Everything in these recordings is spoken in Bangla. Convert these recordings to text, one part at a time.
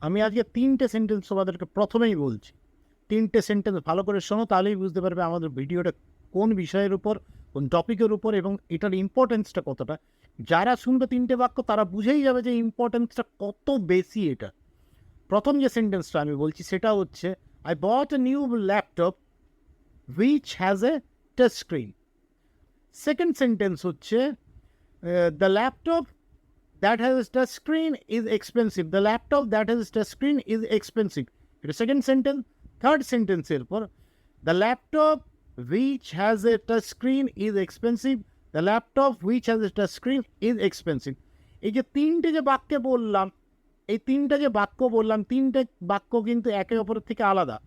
আমি আজকে 3টে সেন্টেন্স তোমাদেরকে প্রথমেই বলছি। 3টে সেন্টেন্স ভালো করে শোনো, তাহলেই বুঝতে পারবে আমাদের ভিডিওটা কোন বিষয়ের উপর, কোন টপিকের উপর এবং এটার ইম্পর্টেন্সটা কতটা। যারা শুনবে 3টে বাক্য তারা বুঝেই যাবে যে ইম্পর্টেন্সটা কত বেশি এটা। প্রথম যে সেন্টেন্সটা আমি বলছি সেটা হচ্ছে, I bought a new laptop which has a touch screen. Second sentence হচ্ছে, the laptop that has a touch screen is expensive. The laptop that has a touch screen is expensive. এটা সেকেন্ড সেন্টেন্স। থার্ড সেন্টেন্সের পর, the laptop which has a touch screen is expensive. The laptop which has a touch screen is expensive. এই যে তিনটে যে বাক্যে বললাম, এই তিনটে যে বাক্য বললাম, তিনটে বাক্য কিন্তু একে অপরের থেকে আলাদা।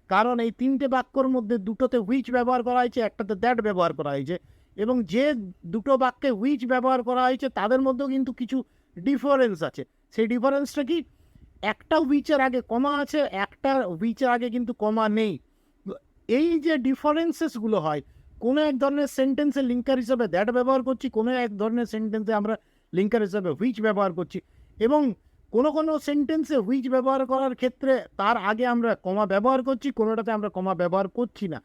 কারণ এই তিনটে বাক্যর মধ্যে দুটোতে হুইচ ব্যবহার করা হয়েছে, একটাতে দ্যাট ব্যবহার করা হয়েছে, এবং যে দুটো বাক্যে হুইচ ব্যবহার করা হয়েছে তাদের মধ্যেও কিন্তু কিছু ডিফারেন্স আছে। সেই ডিফারেন্সটা কি, একটা হুইচের আগে কমা আছে, একটা হুইচের আগে কিন্তু কমা নেই। এই যে ডিফারেন্সেসগুলো হয়, কোনো এক ধরনের সেন্টেন্সে লিঙ্কার হিসাবে দ্যাট ব্যবহার করছি, কোনো এক ধরনের সেন্টেন্সে আমরা লিঙ্কার হিসাবে হুইচ ব্যবহার করছি, এবং কোনো কোনো সেন্টেন্সে হুইচ ব্যবহার করার ক্ষেত্রে তার আগে আমরা কমা ব্যবহার করছি, কোনোটাতে আমরা কমা ব্যবহার করছি না।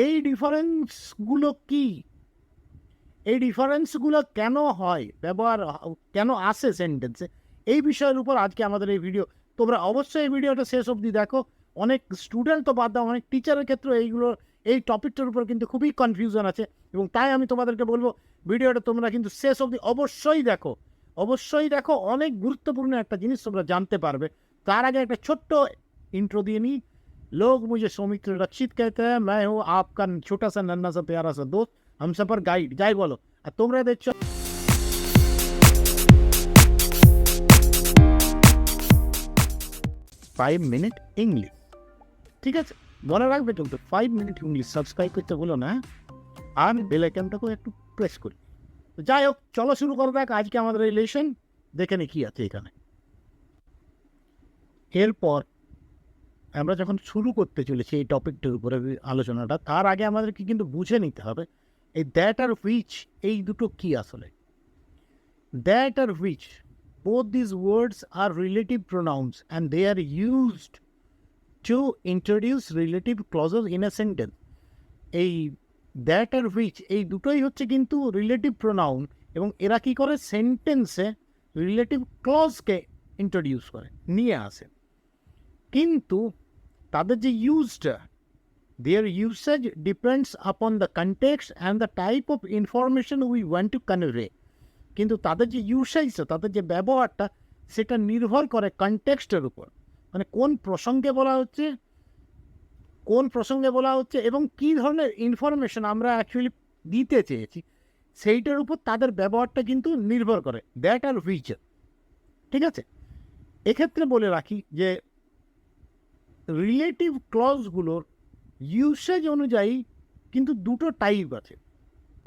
এই ডিফারেন্সগুলো কি, এই ডিফারেন্সগুলো কেন হয়, ব্যবহার কেন আসে সেন্টেন্সে, এই বিষয়ের উপর আজকে আমাদের এই ভিডিও। তোমরা অবশ্যই এই ভিডিওটা শেষ অবধি দেখো। অনেক স্টুডেন্ট তো বাদ দাও, অনেক টিচারের ক্ষেত্রে এইগুলো, এই টপিকটার উপর কিন্তু খুবই কনফিউশন আছে, এবং তাই আমি তোমাদেরকে বলবো ভিডিওটা তোমরা কিন্তু শেষ অবধি অবশ্যই দেখো, অবশ্যই দেখো। অনেক গুরুত্বপূর্ণ একটা জিনিস তোমরা জানতে পারবে। তার আগে একটা ছোট্ট ইন্ট্রো দিয়ে নিই। लोग मुझे सौमित्र रक्षित कहते हैं, मैं हूँ आपका छोटा सा नन्हा सा प्यारा सा दोस्त, हम सफर गाइड। যাই বলো, আর তোমরা দেখছো 5 মিনিট ইংলিশ। ঠিক আছে, মনে রাখবে কিন্তু 5 মিনিট ইংলিশ সাবস্ক্রাইব করতে বলো না, আর বেল আইকনটাকেও একটু প্রেস করি। তো যাই হোক, চলো শুরু করো। দেখ আজকে আমাদের এই লেসন, দেখে নি কি আছে এখানে। এরপর আমরা যখন শুরু করতে চলেছি এই টপিকটার উপরে আলোচনাটা, তার আগে আমাদেরকে কিন্তু বুঝে নিতে হবে এই দ্যাট আর হুইচ, এই দুটো কি আসলে। দ্যাট আর which, both these words are relative pronouns and they are used to introduce relative clauses in a sentence. এই দ্যাট আর হুইচ, এই দুটোই হচ্ছে কিন্তু রিলেটিভ প্রোনাউন, এবং এরা কি করে, সেন্টেন্সে রিলেটিভ ক্লজকে ইন্ট্রোডিউস করে, নিয়ে আসে। কিন্তু তাদের যে ইউজটা, their usage depends upon the context and the type of information we want to convey. কিন্তু তাদের যে ইউসেজটা, তাদের যে ব্যবহারটা, সেটা নির্ভর করে কনটেক্সটের উপর, মানে কোন প্রসঙ্গে বলা হচ্ছে, কোন প্রসঙ্গে বলা হচ্ছে এবং কী ধরনের ইনফরমেশন আমরা অ্যাকচুয়ালি দিতে চেয়েছি, সেইটার উপর তাদের ব্যবহারটা কিন্তু নির্ভর করে, দ্যাট আর হুইচ। ঠিক আছে, এক্ষেত্রে বলে রাখি যে রিলেটিভ ক্লজগুলোর ইউসেজ অনুযায়ী কিন্তু দুটো টাইপ আছে।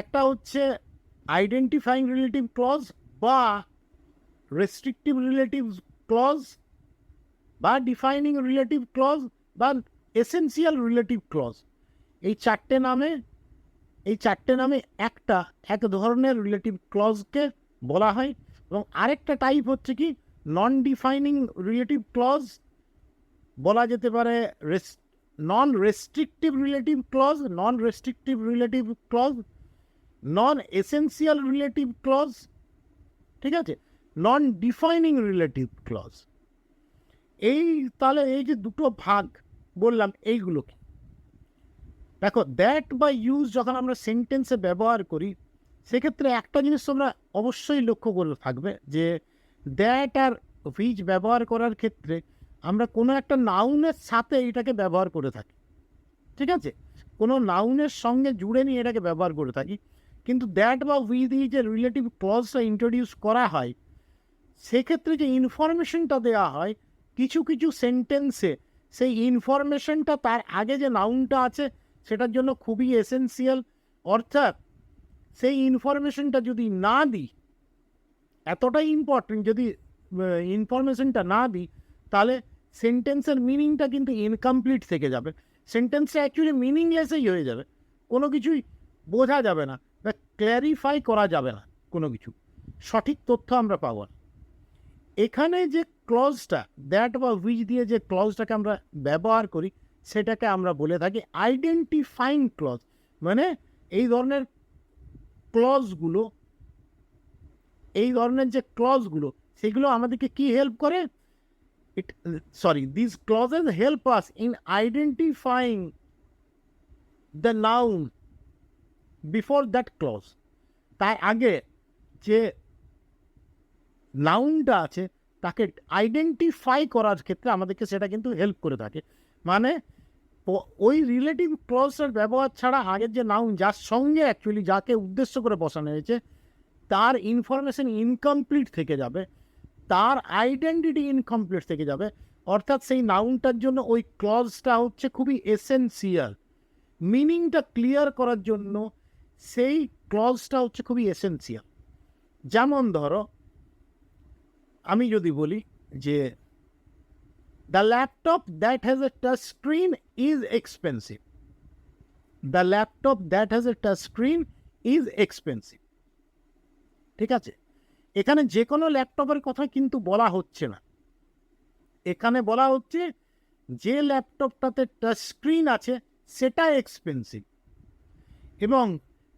একটা হচ্ছে আইডেন্টিফাইং রিলেটিভ ক্লজ বা রেস্ট্রিকটিভ রিলেটিভ ক্লজ, বা ডিফাইনিং রিলেটিভ ক্লজ, বা এসেন্সিয়াল রিলেটিভ ক্লজ। এই চারটে নামে এক ধরনের রিলেটিভ ক্লজকে বলা হয়। এবং আরেকটা টাইপ হচ্ছে কি, নন ডিফাইনিং রিলেটিভ ক্লজ, বলা যেতে পারে নন রেস্ট্রিকটিভ রিলেটিভ ক্লজ, নন রেস্ট্রিকটিভ রিলেটিভ ক্লজ, নন এসেন্সিয়াল রিলেটিভ ক্লজ, ঠিক আছে, নন ডিফাইনিং রিলেটিভ ক্লজ। এই তাহলে এই যে দুটো ভাগ বললাম, এইগুলো কি, দেখো দ্যাট বা ইউজ যখন আমরা সেন্টেন্সে ব্যবহার করি, সেক্ষেত্রে একটা জিনিস তোমরা অবশ্যই লক্ষ্য করে থাকবে যে দ্যাট আর হুইচ ব্যবহার করার ক্ষেত্রে আমরা কোনো একটা নাউনের সাথে এটাকে ব্যবহার করে থাকি। ঠিক আছে, কোনো নাউনের সঙ্গে জুড়ে নিয়ে এটাকে ব্যবহার করে থাকি। কিন্তু দ্যাট বা উইথ এই যে রিলেটিভ ক্লজটা ইন্ট্রোডিউস করা হয়, সেক্ষেত্রে যে ইনফরমেশনটা দেওয়া হয় কিছু কিছু সেন্টেন্সে, সেই ইনফরমেশনটা তার আগে যে নাউনটা আছে সেটার জন্য খুবই এসেন্সিয়াল। অর্থাৎ সেই ইনফরমেশনটা যদি না দিই, এতটাই ইম্পর্টেন্ট, যদি ইনফরমেশনটা না দিই তাহলে সেন্টেন্সের মিনিংটা কিন্তু ইনকমপ্লিট থেকে যাবে, সেন্টেন্সটা অ্যাকচুয়ালি মিনিংলেসই হয়ে যাবে, কোনো কিছুই বোঝা যাবে না বা ক্ল্যারিফাই করা যাবে না, কোনো কিছু সঠিক তথ্য আমরা পাবো না। এখানে যে ক্লজটা দ্যাট বা উইচ দিয়ে যে ক্লজটাকে আমরা ব্যবহার করি সেটাকে আমরা বলে থাকি আইডেন্টিফাইং ক্লজ। মানে এই ধরনের ক্লজগুলো, এই ধরনের যে ক্লজগুলো সেগুলো আমাদেরকে কি হেল্প করে, these clauses help us in identifying the noun before that clause. তাই আগে যে নাউনটা আছে তাকে আইডেন্টিফাই করার ক্ষেত্রে আমাদেরকে সেটা কিন্তু হেল্প করে থাকে। মানে ওই রিলেটিভ ক্লজটার ব্যবহার ছাড়া আগের যে নাউন যার সঙ্গে অ্যাকচুয়ালি যাকে উদ্দেশ্য করে বসানো হয়েছে তার ইনফরমেশন ইনকমপ্লিট থেকে যাবে, তার আইডেন্টিটি ইনকমপ্লিট থেকে যাবে। অর্থাৎ সেই নাউনটার জন্য ওই ক্লজটা হচ্ছে খুবই এসেনসিয়াল, মিনিংটা ক্লিয়ার করার জন্য সেই ক্লজটা হচ্ছে খুবই এসেনসিয়াল। যেমন ধরো আমি যদি বলি যে the laptop that has a touch screen is expensive, the laptop that has a touch screen is expensive. ঠিক আছে, এখানে যে কোনো ল্যাপটপের কথা কিন্তু বলা হচ্ছে না, এখানে বলা হচ্ছে যে ল্যাপটপটাতে টাচ স্ক্রিন আছে সেটা এক্সপেন্সিভ। এবং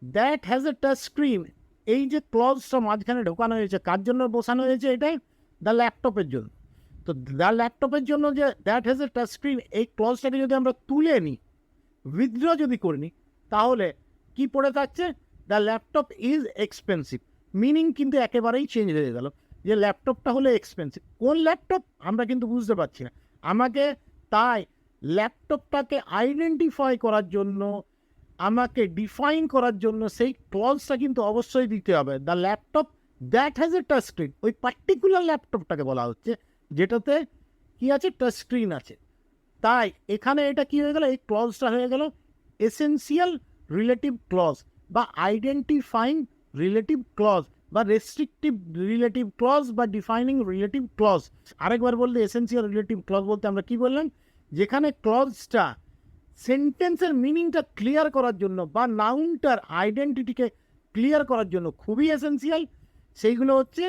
that has a touch screen, এই যে ক্লজটা মাঝখানে ঢোকানো হয়েছে কার জন্য বসানো হয়েছে, এটাই দ্য ল্যাপটপের জন্য। তো দ্য ল্যাপটপের জন্য যে that has a touch screen এই ক্লজটাকে যদি আমরা তুলে নিই, উইথড্র যদি করে নিই, তাহলে কি পড়ে থাকছে, the laptop is expensive. Meaning কিন্তু একেবারেই চেঞ্জ হয়ে গেল, যে ল্যাপটপটা হলে এক্সপেন্সিভ। কোন ল্যাপটপ আমরা কিন্তু বুঝতে পারছি না। আমাকে তাই ল্যাপটপটাকে আইডেন্টিফাই করার জন্য, আমাকে ডিফাইন করার জন্য সেই ক্লজটা কিন্তু অবশ্যই দিতে হবে, the laptop that has a touch screen. ওই পার্টিকুলার ল্যাপটপটাকে বলা হচ্ছে যেটাতে কি আছে, টাচ স্ক্রিন আছে। তাই এখানে এটা কি হয়ে গেল, এই ক্লজটা হয়ে গেল এসেনশিয়াল রিলেটিভ ক্লজ বা আইডেন্টিফাইং রিলেটিভ ক্লজ বা রেস্ট্রিকটিভ রিলেটিভ ক্লজ বা ডিফাইনিং রিলেটিভ ক্লজ। আরেকবার বললে এসেনশিয়াল রিলেটিভ ক্লজ বলতে আমরা কি বললাম, যেখানে ক্লজটা সেন্টেন্সের মিনিংটা ক্লিয়ার করার জন্য বা নাউনটার আইডেন্টিটিকে ক্লিয়ার করার জন্য খুবই এসেনশিয়াল, সেইগুলো হচ্ছে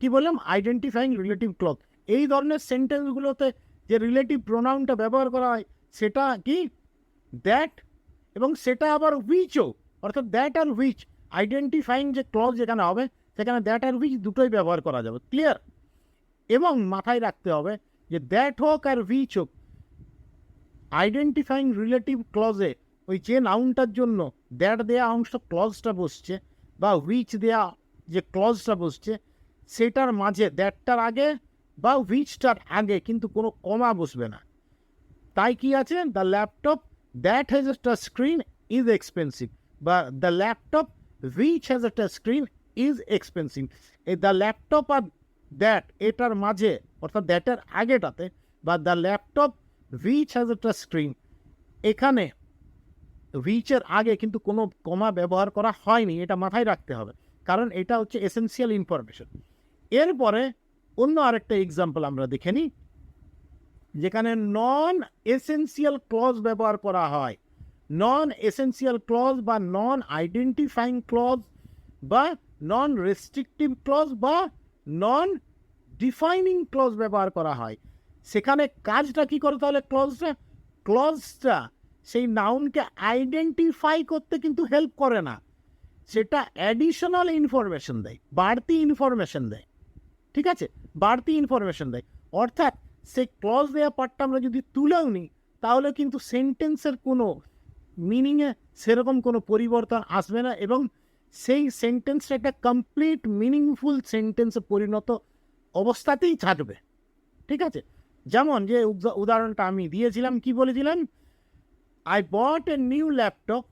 কি বললাম, আইডেন্টিফাইং রিলেটিভ ক্লজ। এই ধরনের সেন্টেন্সগুলোতে যে রিলেটিভ প্রোনাউনটা ব্যবহার করা হয় সেটা কি, দ্যাট, এবং সেটা আবার হুইচও, অর্থাৎ দ্যাট আর হুইচ। আইডেন্টিফাইং যে ক্লজ যেখানে হবে সেখানে দ্যাট আর হুইচ দুটোই ব্যবহার করা যাবে, ক্লিয়ার। এবং মাথায় রাখতে হবে যে দ্যাট হোক আর হুইচ হোক, আইডেন্টিফাইং রিলেটিভ ক্লজে ওই যে নাউনটার জন্য দ্যাট দেয়া অংশ ক্লজটা বসছে বা হুইচ দেয়া যে ক্লজটা বসছে সেটার মাঝে দ্যাটটার আগে বা হুইচটার আগে কিন্তু কোনো কমা বসবে না। তাই কি আছে, the laptop that has a touch screen is expensive বা the laptop which has a touch screen is expensive. এই দ্য ল্যাপটপ আর দ্যাট এটার মাঝে, অর্থাৎ দ্যাটের আগেটাতে, বা the laptop which has a touch screen, এখানে হুইচের আগে কিন্তু কোনো কমা ব্যবহার করা হয়নি, এটা মাথায় রাখতে হবে, কারণ এটা হচ্ছে এসেনশিয়াল ইনফরমেশন। এরপরে অন্য আরেকটা এক্সাম্পল আমরা দেখে নিই, যেখানে নন এসেনশিয়াল ক্লজ ব্যবহার করা হয়। নন এসেনশিয়াল ক্লজ বা নন আইডেন্টিফাইং ক্লজ বা নন রেস্ট্রিকটিভ ক্লজ বা নন ডিফাইনিং ক্লজ ব্যবহার করা হয়। সেখানে কাজটা কি করে তাহলে, ক্লজটা সেই নাউনকে আইডেন্টিফাই করতে কিন্তু হেল্প করে না, সেটা অ্যাডিশনাল ইনফরমেশন দেয়, বাড়তি ইনফরমেশন দেয়। ঠিক আছে, বাড়তি ইনফরমেশন দেয়। অর্থাৎ সেই ক্লজ দেওয়া পার্টটা আমরা যদি তুলেও নিই তাহলে কিন্তু সেন্টেন্সের কোনো মিনিংয়ে সেরকম কোনো পরিবর্তন আসবে না এবং সেই সেন্টেন্সটা একটা কমপ্লিট মিনিংফুল সেন্টেন্সে পরিণত অবস্থাতেই থাকবে। ঠিক আছে, যেমন যে উদাহরণটা আমি দিয়েছিলাম, কি বলেছিলাম, I bought a new laptop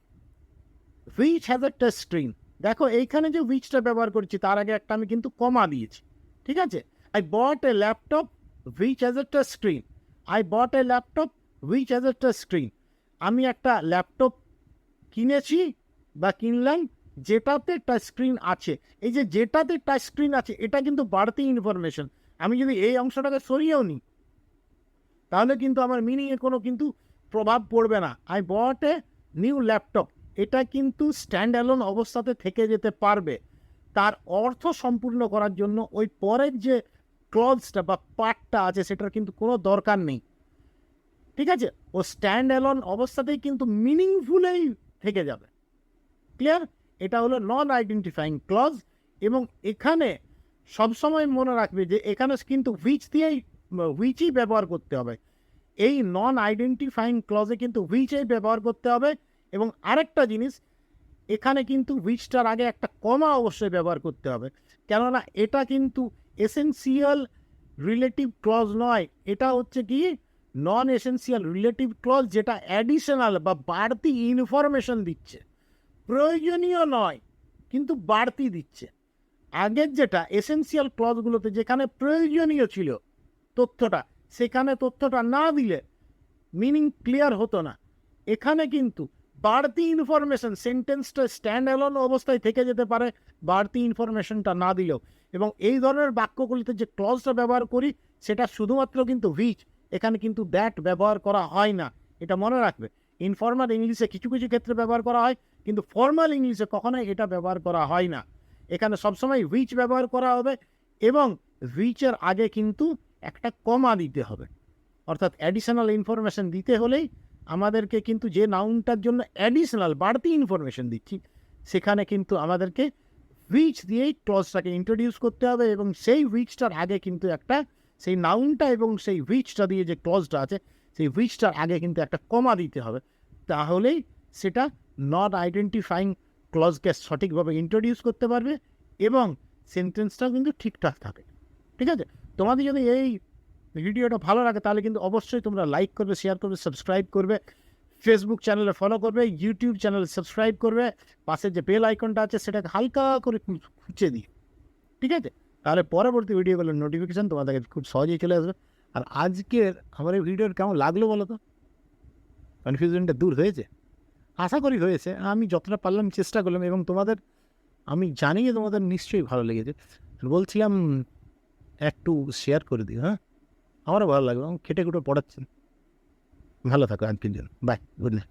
which has a touch screen. দেখো এইখানে যে হুইচটা ব্যবহার করছি তার আগে একটা আমি কিন্তু কমা দিয়েছি। ঠিক আছে, I bought a laptop which has a touch screen, I bought a laptop which has a touch screen. আমি একটা ল্যাপটপ কিনেছি বা কিনলাম যেটাতে টাচ স্ক্রিন আছে। এই যে যেটাতে টাচ স্ক্রিন আছে এটা কিন্তু বাড়তি ইনফরমেশন। আমি যদি এই অংশটাকে সরিয়েও নিই তাহলে কিন্তু আমার মিনিংয়ে কোনো কিন্তু প্রভাব পড়বে না। I bought a new laptop, এটা কিন্তু স্ট্যান্ড অ্যালোন অবস্থাতে থেকে যেতে পারবে। তার অর্থ সম্পূর্ণ করার জন্য ওই পরের যে ক্লজটা বা পার্টটা আছে সেটার কিন্তু কোনো দরকার নেই, ঠিক আছে? ও স্ট্যান্ড অ্যালোন অবস্থাতেই কিন্তু মিনিংফুলেই থেকে যাবে। ক্লিয়ার? এটা হলো নন আইডেন্টিফাইং ক্লজ। এবং এখানে সবসময় মনে রাখবে যে এখানে কিন্তু হুইচই ব্যবহার করতে হবে। এই নন আইডেন্টিফাইং ক্লজে কিন্তু হুইচই ব্যবহার করতে হবে। এবং আরেকটা জিনিস, এখানে কিন্তু হুইচটার আগে একটা কমা অবশ্যই ব্যবহার করতে হবে, কেননা এটা কিন্তু এসেন্সিয়াল রিলেটিভ ক্লজ নয়, এটা হচ্ছে কি নন এসেন্সিয়াল রিলেটিভ ক্লজ, যেটা অ্যাডিশনাল বা বাড়তি ইনফরমেশন দিচ্ছে, প্রয়োজনীয় নয় কিন্তু বাড়তি দিচ্ছে। আগের যেটা এসেন্সিয়াল ক্লজগুলোতে যেখানে প্রয়োজনীয় ছিল তথ্যটা, সেখানে তথ্যটা না দিলে মিনিং ক্লিয়ার হতো না। এখানে কিন্তু বাড়তি ইনফরমেশন, সেন্টেন্সটা স্ট্যান্ড অ্যালোন অবস্থায় থেকে যেতে পারে বাড়তি ইনফরমেশনটা না দিলেও। এবং এই ধরনের বাক্যগুলিতে যে ক্লজটা ব্যবহার করি সেটা শুধুমাত্র কিন্তু হুইচ, এখানে কিন্তু দ্যাট ব্যবহার করা হয় না, এটা মনে রাখবে। ইনফর্মাল ইংলিশে কিছু কিছু ক্ষেত্রে ব্যবহার করা হয়, কিন্তু ফর্মাল ইংলিশে কখনোই এটা ব্যবহার করা হয় না। এখানে সবসময় হুইচ ব্যবহার করা হবে এবং হুইচের আগে কিন্তু একটা কমা দিতে হবে। অর্থাৎ অ্যাডিশনাল ইনফরমেশন দিতে হলেই আমাদেরকে কিন্তু যে নাউনটার জন্য অ্যাডিশনাল বাড়তি ইনফরমেশন দিচ্ছি সেখানে কিন্তু আমাদেরকে হুইচ দিয়েই ক্লজটাকে ইন্ট্রোডিউস করতে হবে। এবং সেই হুইচটার আগে কিন্তু একটা, সেই নাউনটা এবং সেই হুইচটা দিয়ে যে ক্লজটা আছে সেই হুইচটার আগে কিন্তু একটা কমা দিতে হবে, তাহলেই সেটা নট আইডেন্টিফাইং ক্লজকে সঠিকভাবে ইন্ট্রোডিউস করতে পারবে এবং সেন্টেন্সটাও কিন্তু ঠিকঠাক থাকে। ঠিক আছে? তোমাদের যদি এই ভিডিওটা ভালো লাগে তাহলে কিন্তু অবশ্যই তোমরা লাইক করবে, শেয়ার করবে, সাবস্ক্রাইব করবে, ফেসবুক চ্যানেলে ফলো করবে, ইউটিউব চ্যানেলে সাবস্ক্রাইব করবে, পাশে যে বেল আইকনটা আছে সেটাকে হালকা করে খুঁজে দিই, ঠিক আছে? তাহলে পরবর্তী ভিডিওগুলোর নোটিফিকেশান তোমাদের খুব সহজেই চলে আসবে। আর আজকের আমার এই ভিডিওর কেমন লাগলো বলো তো? কনফিউশনটা দূর হয়েছে? আশা করি হয়েছে। আমি যতটা পারলাম চেষ্টা করলাম এবং তোমাদের, আমি জানি যে তোমাদের নিশ্চয়ই ভালো লেগেছে। বলছিলাম একটু শেয়ার করে দিও, হ্যাঁ? আমারও ভালো লাগবে, খেটে খুটে পড়াচ্ছেন। ভালো থাকো আজকের জন্য, বাই, গুড নাইট।